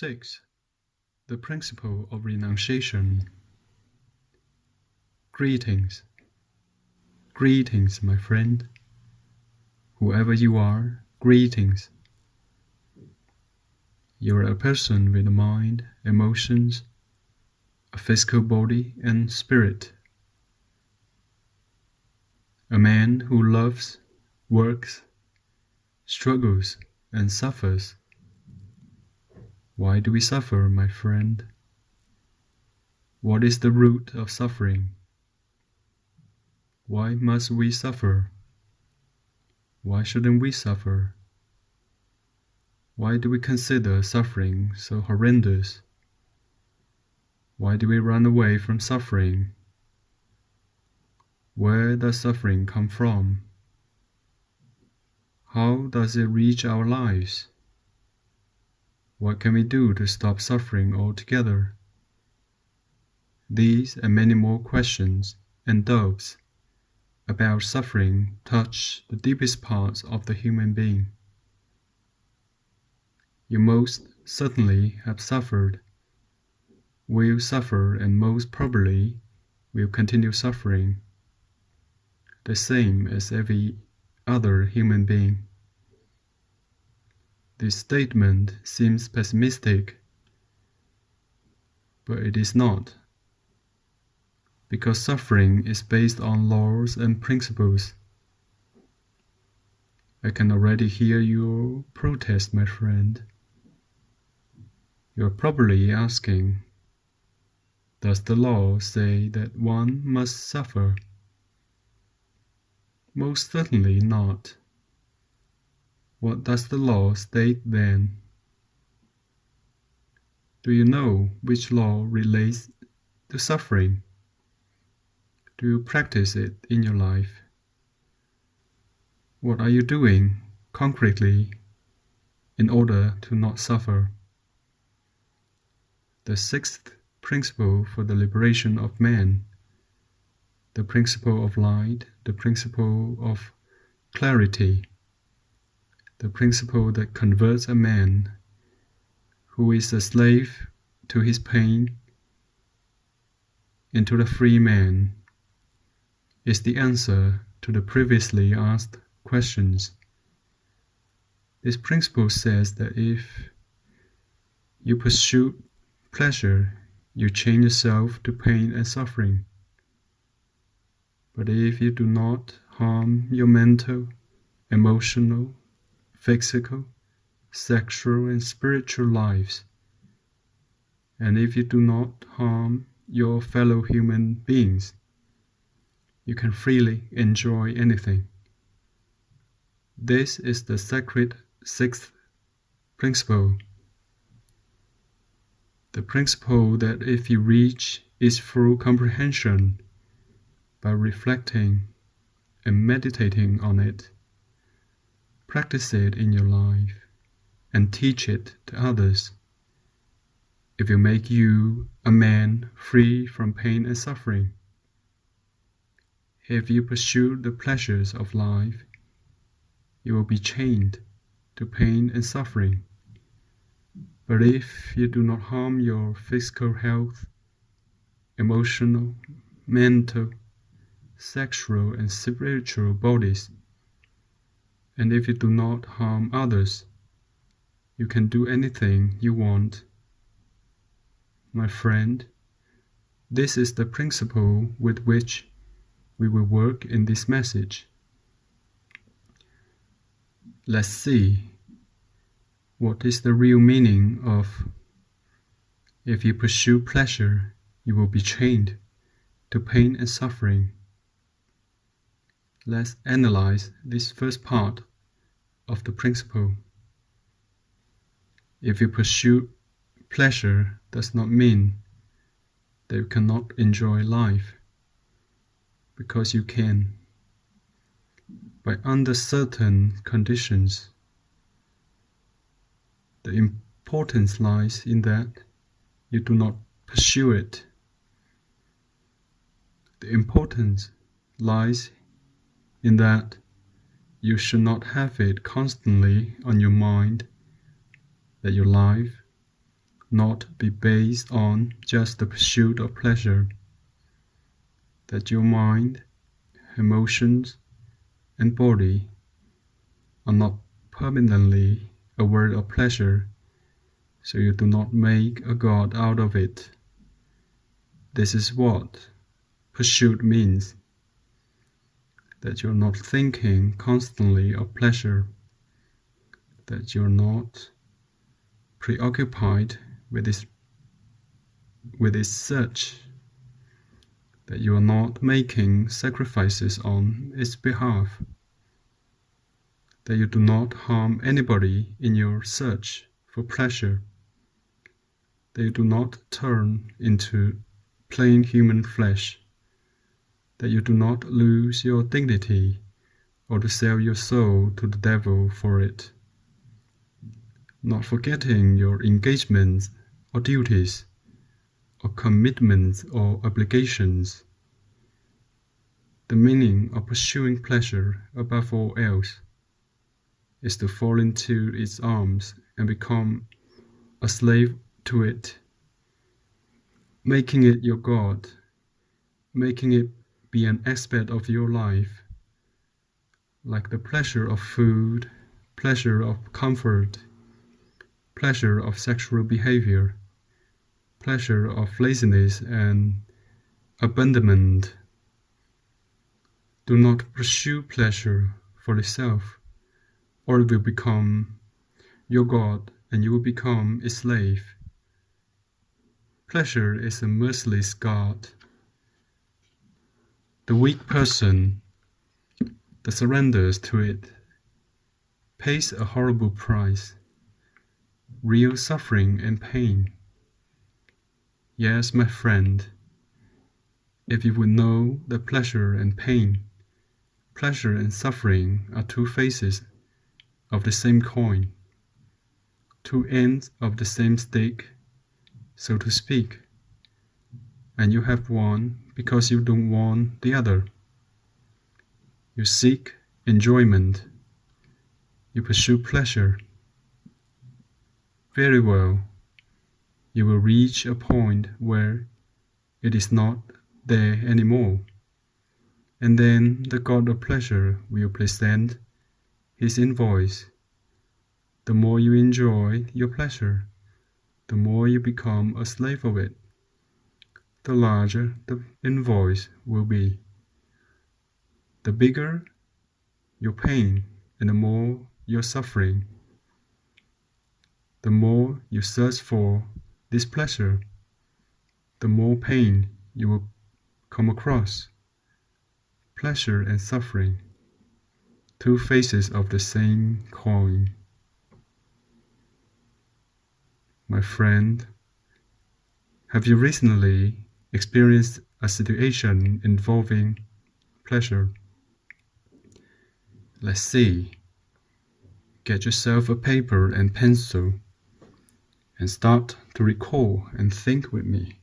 6. The principle of renunciation. Greetings. Greetings, my friend. Whoever you are, greetings. You are a person with a mind, emotions, a physical body and spirit. A man who loves, works, struggles and suffers. Why do we suffer, my friend? What is the root of suffering? Why must we suffer? Why shouldn't we suffer? Why do we consider suffering so horrendous? Why do we run away from suffering? Where does suffering come from? How does it reach our lives? What can we do to stop suffering altogether? These and many more questions and doubts about suffering touch the deepest parts of the human being. You most certainly have suffered, will suffer, and most probably will continue suffering, the same as every other human being. This statement seems pessimistic, but it is not, because suffering is based on laws and principles. I can already hear your protest, my friend. You are probably asking, does the law say that one must suffer? Most certainly not. What does the law state then? Do you know which law relates to suffering? Do you practice it in your life? What are you doing concretely in order to not suffer? The sixth principle for the liberation of man, the principle of light, the principle of clarity, the principle that converts a man who is a slave to his pain into the free man, is the answer to the previously asked questions. This principle says that if you pursue pleasure, you chain yourself to pain and suffering. But if you do not harm your mental, emotional, physical, sexual and spiritual lives, and if you do not harm your fellow human beings, you can freely enjoy anything. This is the sacred sixth principle. The principle that if you reach its full comprehension by reflecting and meditating on it, practice it in your life and teach it to others, it will make you a man free from pain and suffering. If you pursue the pleasures of life, you will be chained to pain and suffering. But if you do not harm your physical health, emotional, mental, sexual and spiritual bodies, and if you do not harm others, you can do anything you want. My friend, this is the principle with which we will work in this message. Let's see, what is the real meaning of if you pursue pleasure, you will be chained to pain and suffering? Let's analyze this first part of the principle. If you pursue pleasure does not mean that you cannot enjoy life, because you can, but under certain conditions. The importance lies in that you do not pursue it. The importance lies in that you should not have it constantly on your mind that your life, not be based on just the pursuit of pleasure, that your mind, emotions, and body are not permanently aware of pleasure, so you do not make a god out of it. This is what pursuit means, that you're not thinking constantly of pleasure, that you're not preoccupied with its search, that you are not making sacrifices on its behalf, that you do not harm anybody in your search for pleasure, that you do not turn into plain human flesh, that you do not lose your dignity or to sell your soul to the devil for it, not forgetting your engagements or duties, or commitments or obligations. The meaning of pursuing pleasure above all else is to fall into its arms and become a slave to it, making it your God, making it be an aspect of your life, like the pleasure of food, pleasure of comfort, pleasure of sexual behavior, pleasure of laziness and abandonment. Do not pursue pleasure for itself, or it will become your God and you will become its slave. Pleasure is a merciless God. The weak person that surrenders to it pays a horrible price, real suffering and pain. Yes, my friend, if you would know that pleasure and pain, pleasure and suffering are two faces of the same coin, two ends of the same stick, so to speak, and you have one because you don't want the other. You seek enjoyment, you pursue pleasure. Very well, you will reach a point where it is not there anymore, and then the God of pleasure will present his invoice. The more you enjoy your pleasure, the more you become a slave of it, the larger the invoice will be. The bigger your pain and the more your suffering. The more you search for this pleasure, the more pain you will come across. Pleasure and suffering, two faces of the same coin. My friend, have you recently experienced a situation involving pleasure? Let's see. Get yourself a paper and pencil and start to recall and think with me.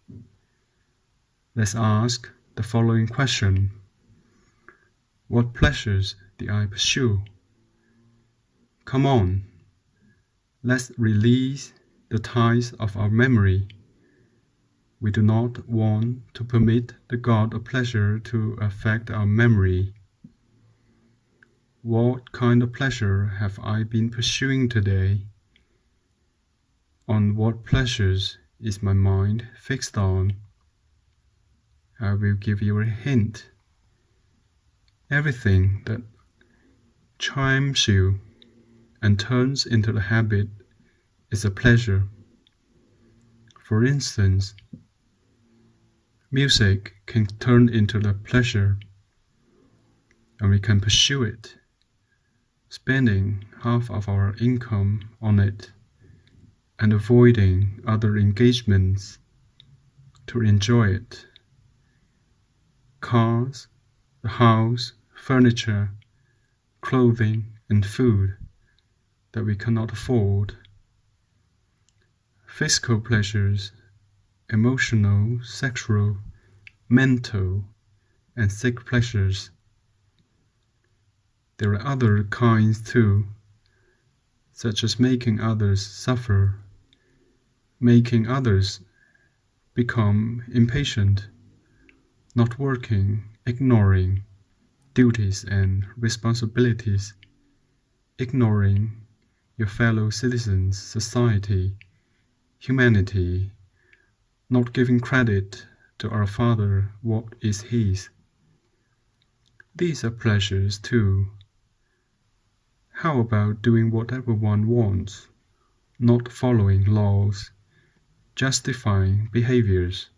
Let's ask the following question. What pleasures did I pursue? Come on, let's release the ties of our memory. We do not want to permit the God of pleasure to affect our memory. What kind of pleasure have I been pursuing today? On what pleasures is my mind fixed on? I will give you a hint. Everything that charms you and turns into a habit is a pleasure. For instance, music can turn into a pleasure, and we can pursue it, spending half of our income on it and avoiding other engagements to enjoy it. Cars, the house, furniture, clothing, and food that we cannot afford. Physical pleasures, emotional, sexual, mental, and sick pleasures. There are other kinds too, such as making others suffer, making others become impatient, not working, ignoring duties and responsibilities, ignoring your fellow citizens, society, humanity, not giving credit to our Father what is His. These are pleasures too. How about doing whatever one wants, not following laws, justifying behaviors,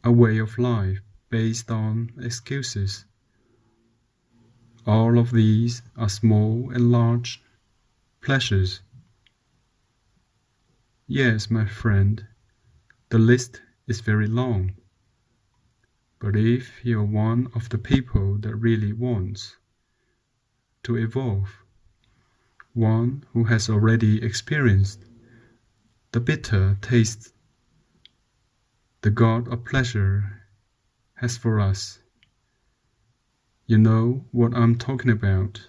a way of life based on excuses? All of these are small and large pleasures. Yes, my friend, the list is very long. But if you're one of the people that really wants to evolve, one who has already experienced the bitter taste the God of pleasure has for us, you know what I'm talking about.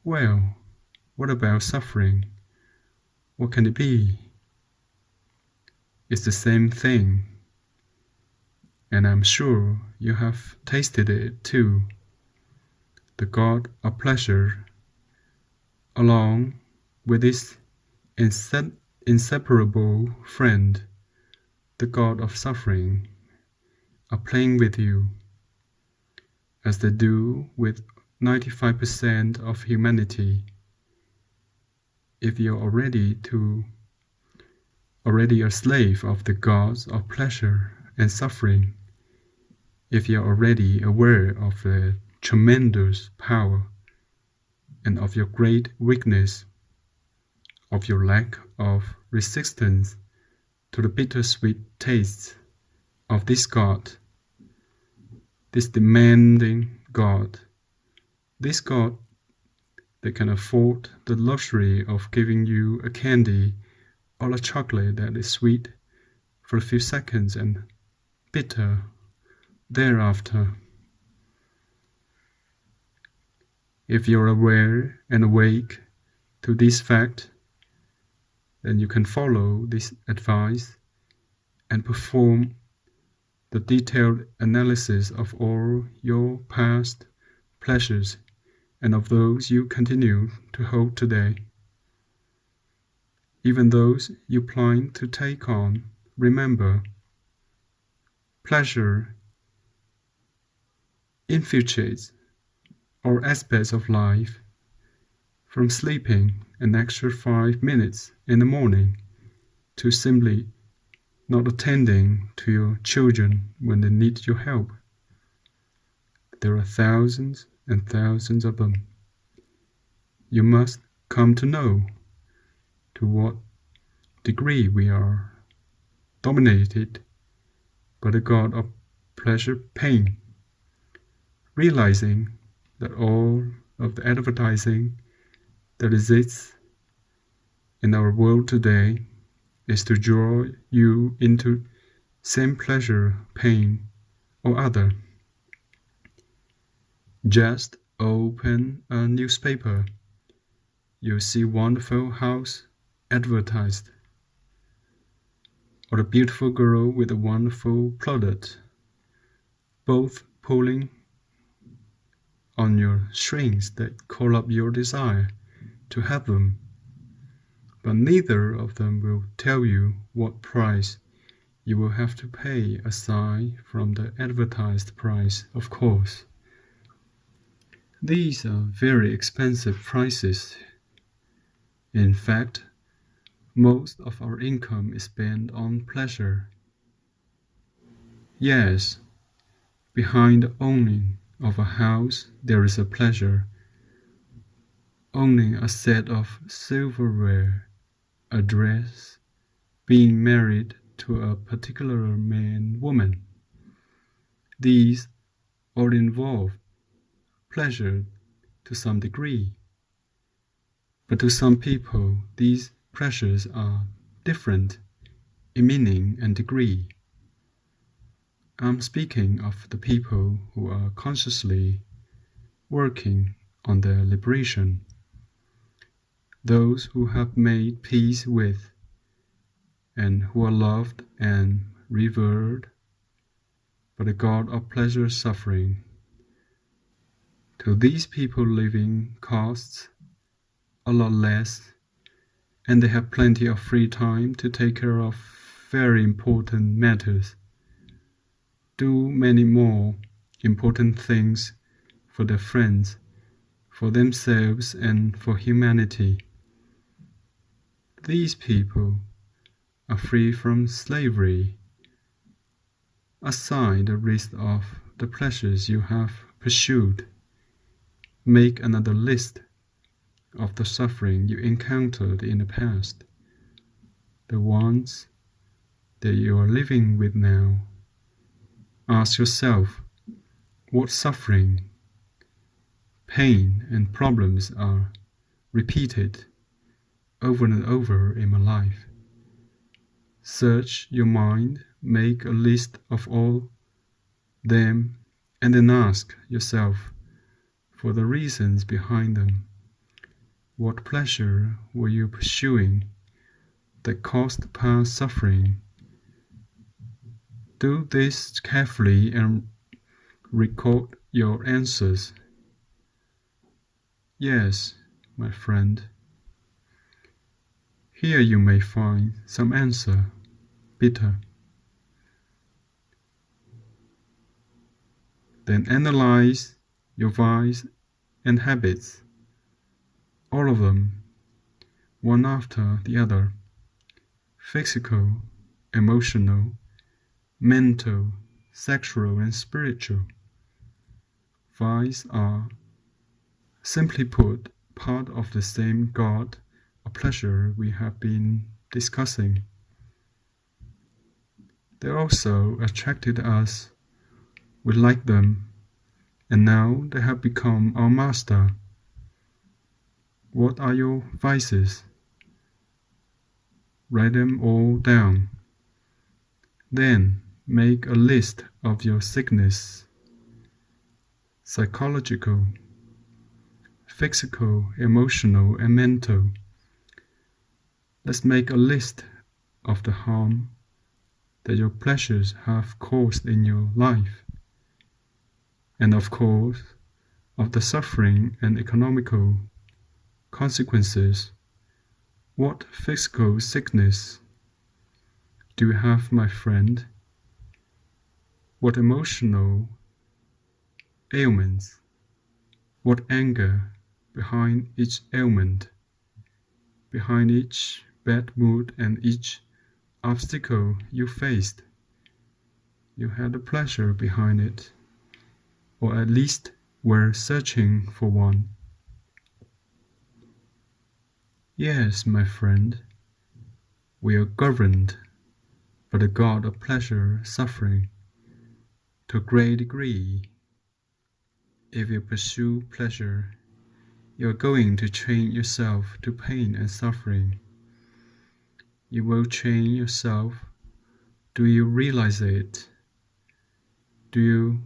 Well, what about suffering? What can it be? It's the same thing, and I'm sure you have tasted it too. The God of pleasure, along with his inseparable friend, the God of suffering, are playing with you, as they do with 95% of humanity. If you're already a slave of the gods of pleasure and suffering, if you're already aware of the tremendous power and of your great weakness, of your lack of resistance to the bittersweet tastes of this God, this demanding God, this God that can afford the luxury of giving you a candy or a chocolate that is sweet for a few seconds and bitter thereafter. If you're aware and awake to this fact, then you can follow this advice and perform the detailed analysis of all your past pleasures and of those you continue to hold today. Even those you plan to take on, remember, pleasure infiltrates all aspects of life, from sleeping an extra 5 minutes in the morning to simply not attending to your children when they need your help. There are thousands and thousands of them. You must come to know to what degree we are dominated by the God of pleasure pain, realizing that all of the advertising that exists in our world today is to draw you into same pleasure, pain, or other. Just open a newspaper. You'll see wonderful house advertised, or a beautiful girl with a wonderful product, both pulling on your strings that call up your desire to have them. But neither of them will tell you what price you will have to pay aside from the advertised price, of course. These are very expensive prices. In fact, most of our income is spent on pleasure. Yes, behind the owning of a house there is a pleasure. Owning a set of silverware, a dress, being married to a particular man, woman. These all involve pleasure to some degree. But to some people, these pleasures are different in meaning and degree. I'm speaking of the people who are consciously working on their liberation, those who have made peace with and who are loved and revered by the God of pleasure suffering. To these people living costs a lot less, and they have plenty of free time to take care of very important matters, do many more important things for their friends, for themselves, and for humanity. These people are free from slavery. Aside the risk of the pleasures you have pursued, make another list of the suffering you encountered in the past, the ones that you are living with now. Ask yourself what suffering, pain, and problems are repeated over and over in my life. Search your mind, make a list of all them, and then ask yourself for the reasons behind them. What pleasure were you pursuing that caused past suffering? Do this carefully and record your answers. Yes, my friend. Here you may find some answer, bitter. Then analyze your vices and habits, all of them, one after the other, physical, emotional, mental, sexual, and spiritual. Vices are, simply put, part of the same God of pleasure we have been discussing. They also attracted us. We like them, and now they have become our master. What are your vices? Write them all down. Then make a list of your sickness, psychological, physical, emotional, and mental. Let's make a list of the harm that your pleasures have caused in your life, and of course, of the suffering and economical consequences. What physical sickness do you have, my friend? What emotional ailments? What anger behind each ailment, behind each bad mood and each obstacle you faced? You had a pleasure behind it, or at least were searching for one. Yes, my friend, we are governed by the God of pleasure suffering to a great degree. If you pursue pleasure, you are going to chain yourself to pain and suffering. You will chain yourself. Do you realize it? You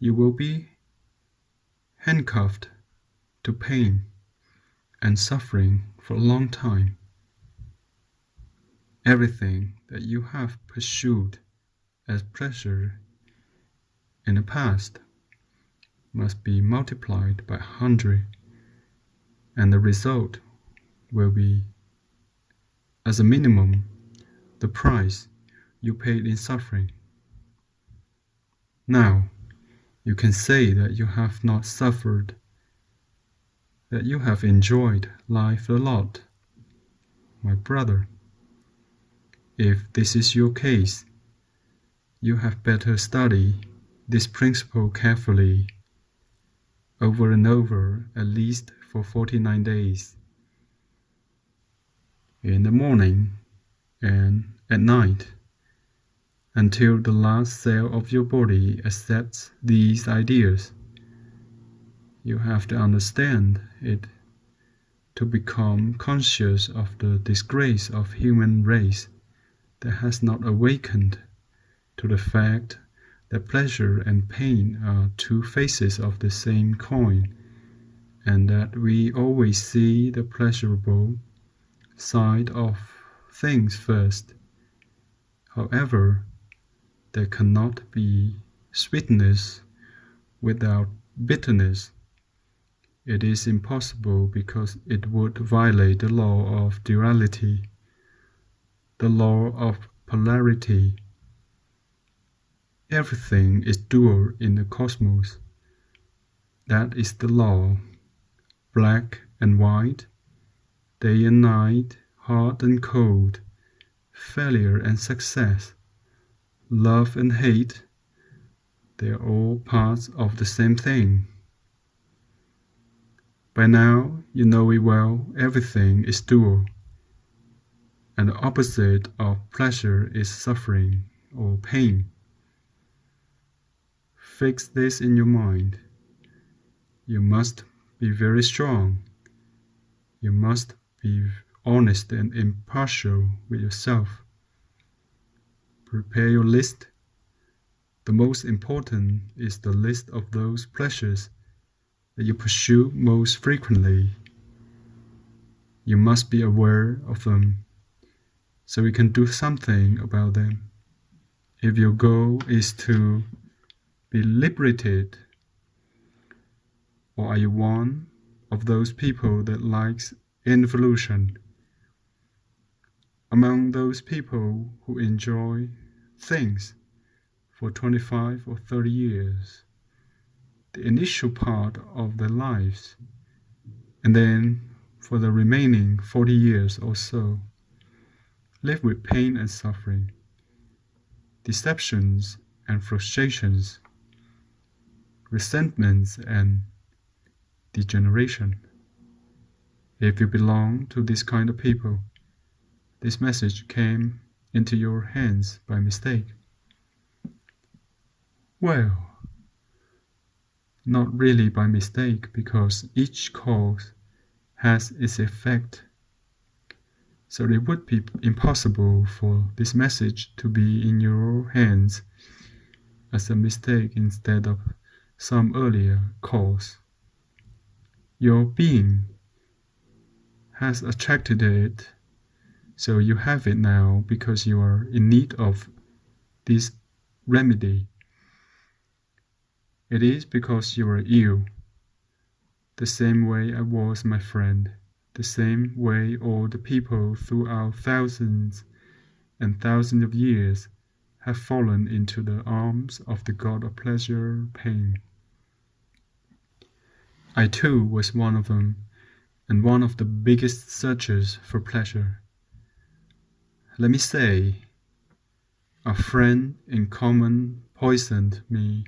will be handcuffed to pain and suffering for a long time. Everything that you have pursued as pleasure in the past must be multiplied by 100, and the result will be, as a minimum, the price you paid in suffering. Now, you can say that you have not suffered, that you have enjoyed life a lot. My brother, if this is your case, you have better study this principle carefully, over and over, at least for 49 days. In the morning and at night, until the last cell of your body accepts these ideas. You have to understand it to become conscious of the disgrace of human race that has not awakened to the fact that pleasure and pain are two faces of the same coin, and that we always see the pleasurable side of things first, However, there cannot be sweetness without bitterness. It is impossible because it would violate the law of duality, the law of polarity. Everything is dual in the cosmos. That is the law. Black and white, day and night, hot and cold, failure and success, love and hate, they are all parts of the same thing. By now, you know it well, everything is dual, and the opposite of pleasure is suffering or pain. Fix this in your mind. You must be very strong. You must be honest and impartial with yourself. Prepare your list. The most important is the list of those pleasures that you pursue most frequently. You must be aware of them so you can do something about them. If your goal is to be liberated, or are you one of those people that likes involution? Among those people who enjoy things for 25 or 30 years, the initial part of their lives, and then for the remaining 40 years or so, live with pain and suffering, deceptions and frustrations, resentments and degeneration. If you belong to this kind of people, this message came into your hands by mistake. Well, not really by mistake, because each cause has its effect. So it would be impossible for this message to be in your hands as a mistake instead of some earlier cause. Your being has attracted it, so you have it now because you are in need of this remedy. It is because you are ill, the same way I was, my friend, the same way all the people throughout thousands and thousands of years have fallen into the arms of the god of pleasure, pain. I too was one of them, and one of the biggest searchers for pleasure. Let me say, a friend in common poisoned me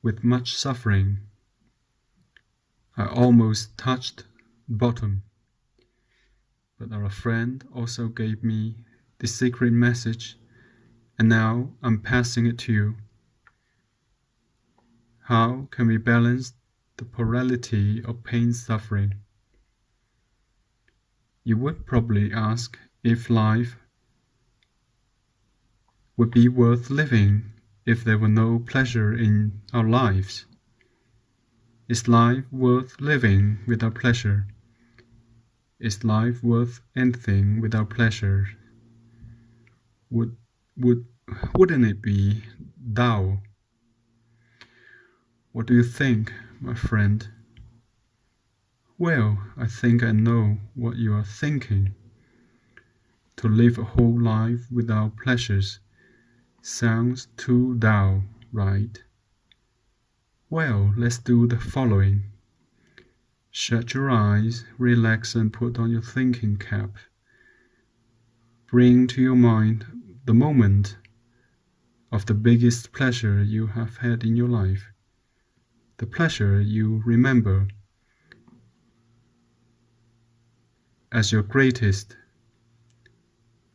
with much suffering. I almost touched bottom, but our friend also gave me the secret message, and now I'm passing it to you. How can we balance the polarity of pain suffering? You would probably ask if life would be worth living if there were no pleasure in our lives. Is life worth living without pleasure? Is life worth anything without pleasure? Wouldn't it be Tao? What do you think, my friend? Well, I think I know what you are thinking. To live a whole life without pleasures sounds too Tao, right? Well, let's do the following. Shut your eyes, relax and put on your thinking cap. Bring to your mind the moment of the biggest pleasure you have had in your life, the pleasure you remember as your greatest.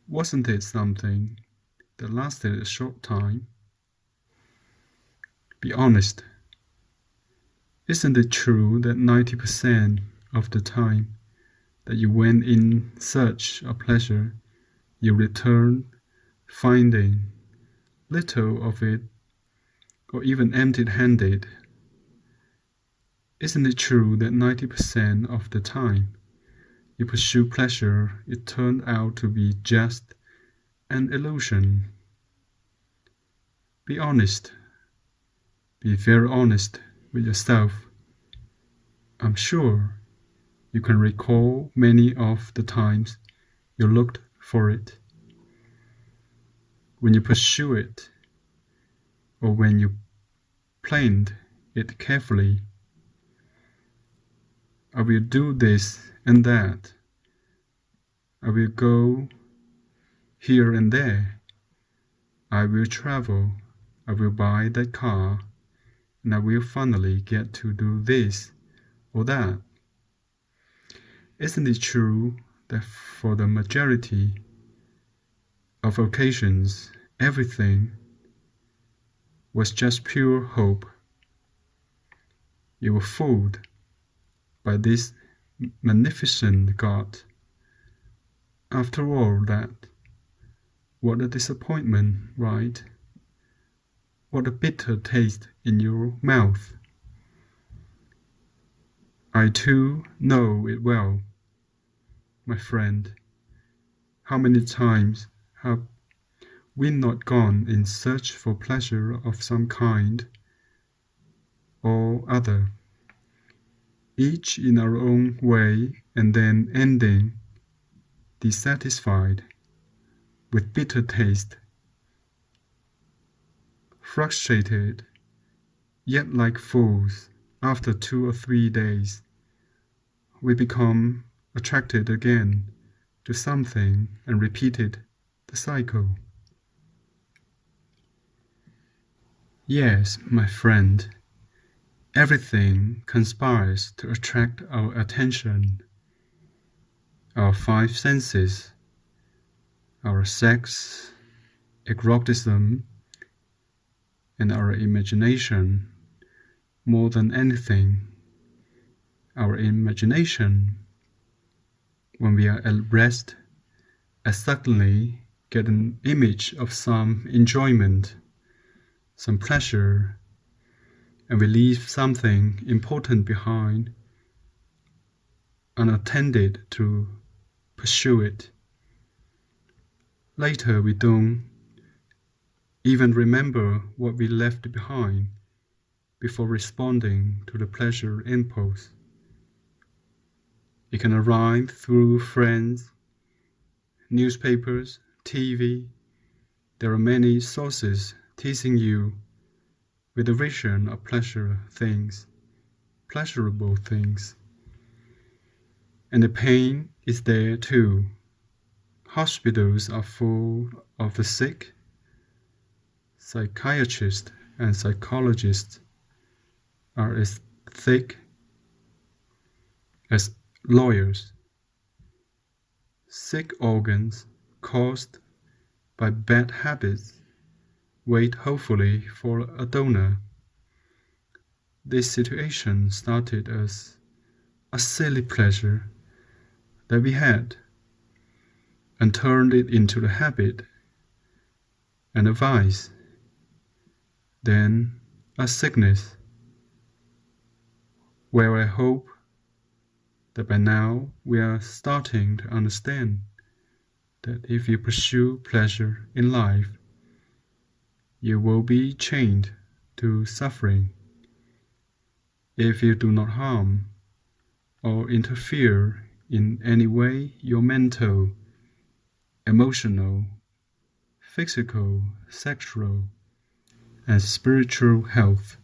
Wasn't it something that lasted a short time? Be honest. Isn't it true that 90% of the time that you went in search of pleasure, you returned finding little of it, or even empty-handed? Isn't it true that 90% of the time you pursue pleasure, it turned out to be just an illusion. Be honest. Be very honest with yourself. I'm sure you can recall many of the times you looked for it, when you pursue it, or when you planned it carefully. I will do this and that. I will go here and there. I will travel. I will buy that car. And I will finally get to do this or that. Isn't it true that for the majority of occasions, everything was just pure hope? You were fooled by this magnificent God. After all that, what a disappointment, right? What a bitter taste in your mouth. I too know it well, my friend. How many times have we not gone in search for pleasure of some kind or other, each in our own way, and then ending dissatisfied, with bitter taste, frustrated, yet like fools, after 2 or 3 days, we become attracted again to something and repeated the cycle. Yes, my friend, everything conspires to attract our attention. Our 5 senses, our sex, eroticism, and our imagination. More than anything, our imagination. When we are at rest, I suddenly get an image of some enjoyment, some pleasure, and we leave something important behind, unattended to pursue it. Later, we don't even remember what we left behind before responding to the pleasure impulse. It can arrive through friends, newspapers, TV. There are many sources teasing you with the vision of pleasurable things. And the pain is there too. Hospitals are full of the sick. Psychiatrists and psychologists are as thick as lawyers. Sick organs caused by bad habits wait hopefully for a donor. This situation started as a silly pleasure that we had, and turned it into a habit and a vice, then a sickness, where I hope that by now we are starting to understand that if you pursue pleasure in life, you will be chained to suffering. If you do not harm or interfere in any way your mental, emotional, physical, sexual, and spiritual health,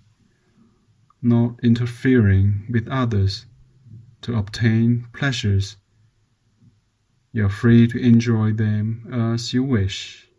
not interfering with others to obtain pleasures, you are free to enjoy them as you wish.